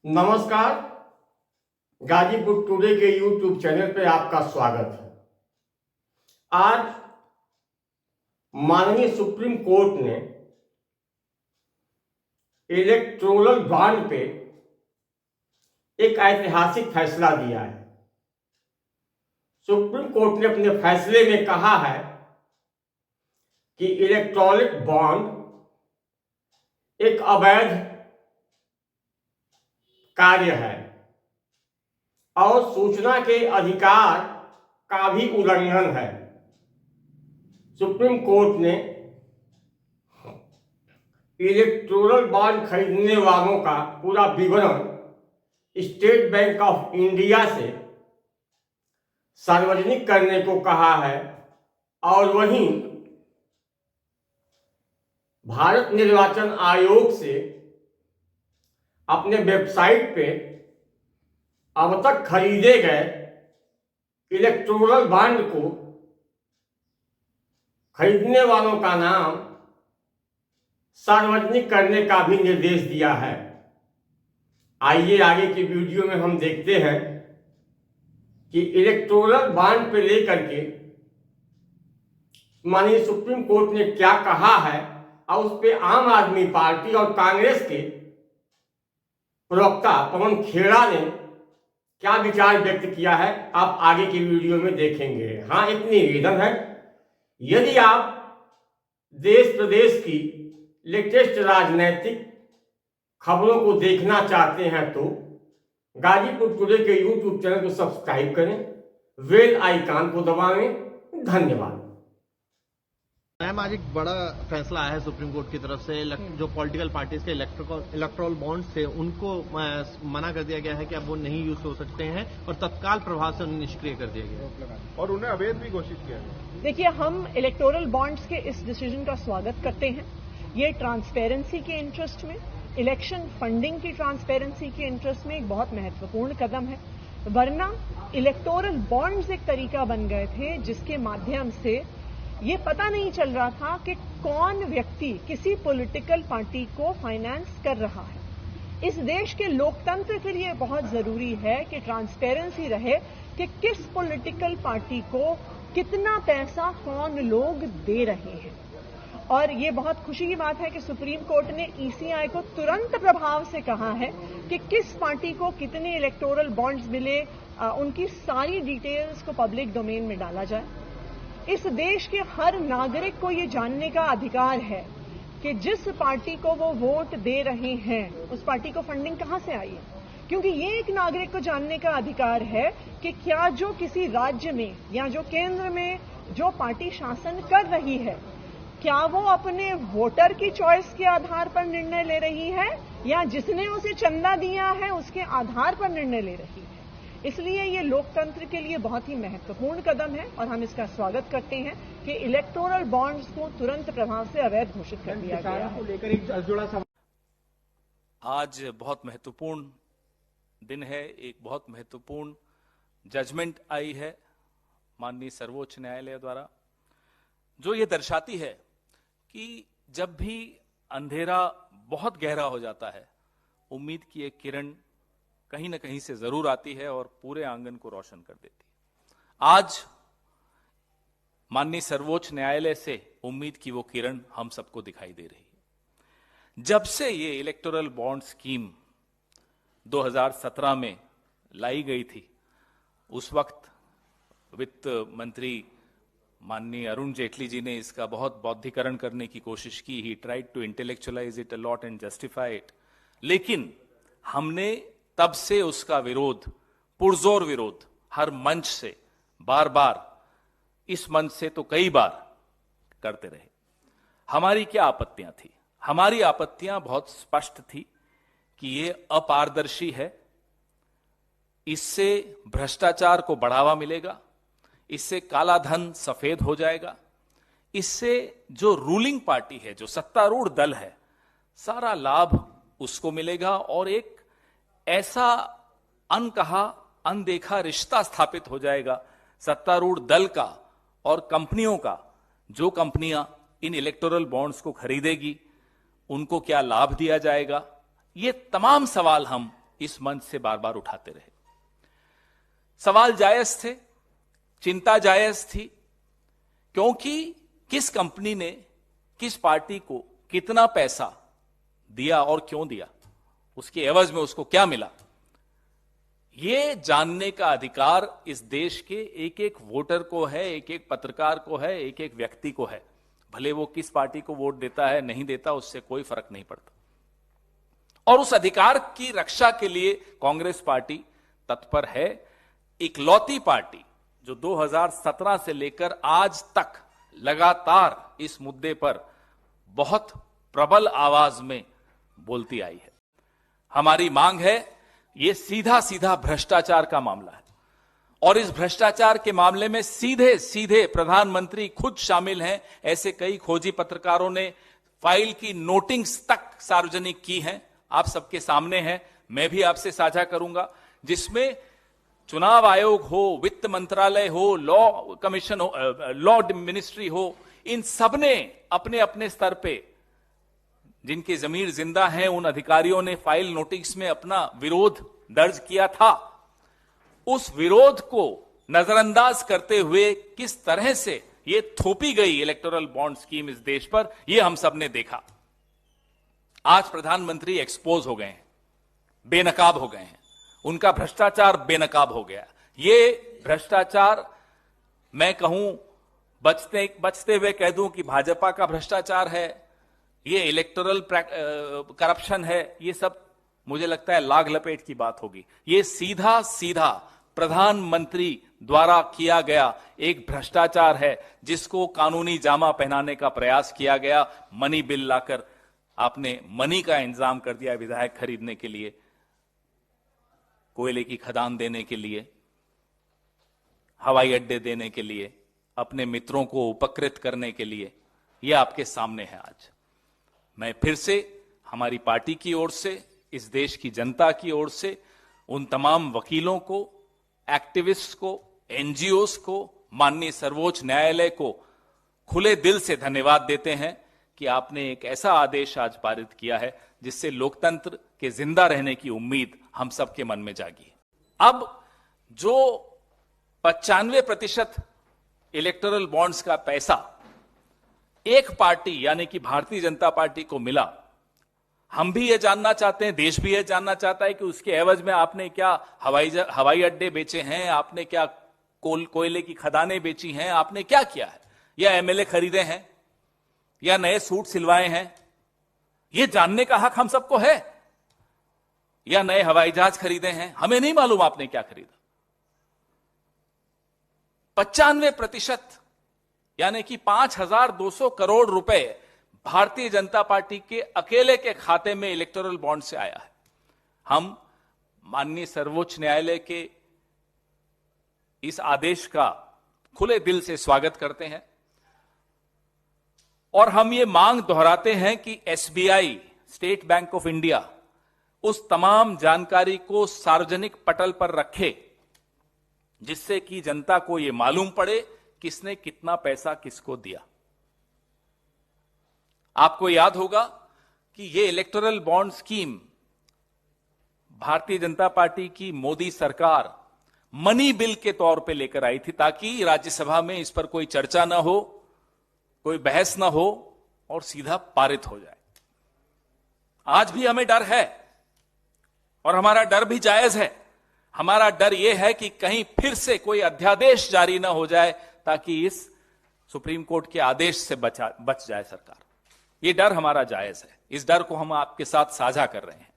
नमस्कार। गाजीपुर टुडे के YouTube channel पे आपका स्वागत है। आज माननीय सुप्रीम कोर्ट ने इलेक्टोरल बॉन्ड पे एक ऐतिहासिक फैसला दिया है। सुप्रीम कोर्ट ने अपने फैसले में कहा है कि इलेक्ट्रॉनिक बॉन्ड एक अवैध कार्य है और सूचना के अधिकार का भी उल्लंघन है। सुप्रीम कोर्ट ने इलेक्टोरल बॉन्ड खरीदने वालों का पूरा विवरण स्टेट बैंक ऑफ इंडिया से सार्वजनिक करने को कहा है और वहीं भारत निर्वाचन आयोग से अपने वेबसाइट पे अब तक खरीदे गए इलेक्टोरल बॉन्ड को खरीदने वालों का नाम सार्वजनिक करने का भी निर्देश दिया है। आइए आगे की वीडियो में हम देखते हैं कि इलेक्टोरल बॉन्ड पे लेकर के माननीय सुप्रीम कोर्ट ने क्या कहा है और उस पे आम आदमी पार्टी और कांग्रेस के प्रवक्ता पवन खेड़ा ने क्या विचार व्यक्त किया है। आप आगे की वीडियो में देखेंगे। हाँ, एक निवेदन है, यदि आप देश प्रदेश की लेटेस्ट राजनीतिक खबरों को देखना चाहते हैं तो गाजीपुर टुडे के यूट्यूब चैनल को सब्सक्राइब करें, बेल आइकन को दबाएं। धन्यवाद। मैम, आज एक बड़ा फैसला आया है सुप्रीम कोर्ट की तरफ से। जो पॉलिटिकल पार्टीज के इलेक्ट्रल बॉन्ड्स थे उनको मना कर दिया गया है कि अब वो नहीं यूज हो सकते हैं और तत्काल प्रभाव से उन्हें निष्क्रिय कर दिया गया है और उन्हें अवैध भी घोषित किया है। देखिए, हम इलेक्टोरल बॉन्ड्स के इस डिसीजन का स्वागत करते हैं। ये ट्रांसपेरेंसी के इंटरेस्ट में, इलेक्शन फंडिंग की ट्रांसपेरेंसी के इंटरेस्ट में एक बहुत महत्वपूर्ण कदम है। वरना इलेक्टोरल बॉन्ड्स एक तरीका बन गए थे जिसके माध्यम से ये पता नहीं चल रहा था कि कौन व्यक्ति किसी पॉलिटिकल पार्टी को फाइनेंस कर रहा है। इस देश के लोकतंत्र के लिए बहुत जरूरी है कि ट्रांसपेरेंसी रहे कि किस पॉलिटिकल पार्टी को कितना पैसा कौन लोग दे रहे हैं। और ये बहुत खुशी की बात है कि सुप्रीम कोर्ट ने ईसीआई को तुरंत प्रभाव से कहा है कि किस पार्टी को कितने इलेक्टोरल बॉन्ड्स मिले, उनकी सारी डिटेल्स को पब्लिक डोमेन में डाला जाए। इस देश के हर नागरिक को ये जानने का अधिकार है कि जिस पार्टी को वो वोट दे रहे हैं उस पार्टी को फंडिंग कहां से आई है, क्योंकि ये एक नागरिक को जानने का अधिकार है कि क्या जो किसी राज्य में या जो केंद्र में जो पार्टी शासन कर रही है, क्या वो अपने वोटर की चॉइस के आधार पर निर्णय ले रही है या जिसने उसे चंदा दिया है उसके आधार पर निर्णय ले रही है। इसलिए ये लोकतंत्र के लिए बहुत ही महत्वपूर्ण कदम है और हम इसका स्वागत करते हैं कि इलेक्टोरल बॉन्ड्स को तुरंत प्रभाव से अवैध घोषित कर दिया गया है। लेकर एक जुड़ा सवाल। आज बहुत महत्वपूर्ण दिन है। एक बहुत महत्वपूर्ण जजमेंट आई है माननीय सर्वोच्च न्यायालय द्वारा, जो ये दर्शाती है कि जब भी अंधेरा बहुत गहरा हो जाता है, उम्मीद की एक किरण कहीं ना कहीं से जरूर आती है और पूरे आंगन को रोशन कर देती है। आज माननीय सर्वोच्च न्यायालय से उम्मीद की वो किरण हम सबको दिखाई दे रही है। जब से ये इलेक्टोरल बॉन्ड स्कीम 2017 में लाई गई थी, उस वक्त वित्त मंत्री माननीय अरुण जेटली जी ने इसका बहुत बौद्धिकरण करने की कोशिश की। He tried to intellectualize it a lot and justify it, लेकिन हमने तब से उसका विरोध, पुरजोर विरोध, हर मंच से बार बार, इस मंच से तो कई बार करते रहे। हमारी क्या आपत्तियां थी? हमारी आपत्तियां बहुत स्पष्ट थी कि ये अपारदर्शी है, इससे भ्रष्टाचार को बढ़ावा मिलेगा, इससे काला धन सफेद हो जाएगा, इससे जो रूलिंग पार्टी है, जो सत्तारूढ़ दल है, सारा लाभ उसको मिलेगा और एक ऐसा अनकहा अनदेखा रिश्ता स्थापित हो जाएगा सत्तारूढ़ दल का और कंपनियों का। जो कंपनियां इन इलेक्टोरल बॉन्ड्स को खरीदेगी उनको क्या लाभ दिया जाएगा, ये तमाम सवाल हम इस मंच से बार बार उठाते रहे। सवाल जायज थे, चिंता जायज थी, क्योंकि किस कंपनी ने किस पार्टी को कितना पैसा दिया और क्यों दिया, उसके एवज में उसको क्या मिला, यह जानने का अधिकार इस देश के एक एक वोटर को है, एक एक पत्रकार को है, एक एक व्यक्ति को है। भले वो किस पार्टी को वोट देता है नहीं देता, उससे कोई फर्क नहीं पड़ता। और उस अधिकार की रक्षा के लिए कांग्रेस पार्टी तत्पर है। इकलौती पार्टी जो 2017 से लेकर आज तक लगातार इस मुद्दे पर बहुत प्रबल आवाज में बोलती आई है। हमारी मांग है, यह सीधा सीधा भ्रष्टाचार का मामला है और इस भ्रष्टाचार के मामले में सीधे सीधे प्रधानमंत्री खुद शामिल हैं। ऐसे कई खोजी पत्रकारों ने फाइल की नोटिंग्स तक सार्वजनिक की हैं, आप सबके सामने हैं, मैं भी आपसे साझा करूंगा, जिसमें चुनाव आयोग हो, वित्त मंत्रालय हो, लॉ कमीशन हो, लॉ मिनिस्ट्री हो, इन सबने अपने अपने स्तर पे जिनकी जमीर जिंदा है उन अधिकारियों ने फाइल नोटिस में अपना विरोध दर्ज किया था। उस विरोध को नजरअंदाज करते हुए किस तरह से ये थोपी गई इलेक्टोरल बॉन्ड स्कीम इस देश पर, यह हम सब ने देखा। आज प्रधानमंत्री एक्सपोज हो गए हैं, बेनकाब हो गए हैं, उनका भ्रष्टाचार बेनकाब हो गया। ये भ्रष्टाचार मैं कहूं, बचते हुए कह दूं कि भाजपा का भ्रष्टाचार है, ये इलेक्टोरल करप्शन है, ये सब मुझे लगता है लाग लपेट की बात होगी। ये सीधा सीधा प्रधानमंत्री द्वारा किया गया एक भ्रष्टाचार है, जिसको कानूनी जामा पहनाने का प्रयास किया गया। मनी बिल लाकर आपने मनी का इंतजाम कर दिया विधायक खरीदने के लिए, कोयले की खदान देने के लिए, हवाई अड्डे देने के लिए, अपने मित्रों को उपकृत करने के लिए। यह आपके सामने है। आज मैं फिर से हमारी पार्टी की ओर से, इस देश की जनता की ओर से उन तमाम वकीलों को, एक्टिविस्ट्स को, एनजीओस को, माननीय सर्वोच्च न्यायालय को खुले दिल से धन्यवाद देते हैं कि आपने एक ऐसा आदेश आज पारित किया है जिससे लोकतंत्र के जिंदा रहने की उम्मीद हम सबके मन में जागी है। अब जो 95% इलेक्टोरल बॉन्ड्स का पैसा एक पार्टी यानी कि भारतीय जनता पार्टी को मिला, हम भी ये जानना चाहते हैं, देश भी ये जानना चाहता है कि उसके एवज में आपने क्या हवाई अड्डे बेचे हैं, आपने क्या कोयले की खदानें बेची हैं, आपने क्या किया है, या एमएलए खरीदे हैं, या नए सूट सिलवाए हैं। ये जानने का हक हम सबको है। या नए हवाई जहाज खरीदे हैं, हमें नहीं मालूम आपने क्या खरीदा। 95% यानी कि 5,200 करोड़ रुपए भारतीय जनता पार्टी के अकेले के खाते में इलेक्टोरल बॉन्ड से आया है। हम माननीय सर्वोच्च न्यायालय के इस आदेश का खुले दिल से स्वागत करते हैं और हम ये मांग दोहराते हैं कि SBI, state bank of India, उस तमाम जानकारी को सार्वजनिक पटल पर रखे जिससे कि जनता को यह मालूम पड़े किसने कितना पैसा किसको दिया। आपको याद होगा कि यह electoral bond scheme Bharatiya Janata party की मोदी सरकार मनी बिल के तौर पे लेकर आई थी ताकि राज्यसभा में इस पर कोई चर्चा ना हो, कोई बहस ना हो और सीधा पारित हो जाए। आज भी हमें डर है और हमारा डर भी जायज है। हमारा डर यह है कि कहीं फिर से कोई अध्यादेश जारी ना हो जाए ताकि इस सुप्रीम कोर्ट के आदेश से बच जाए सरकार। यह डर हमारा जायज है। इस डर को हम आपके साथ साझा कर रहे हैं।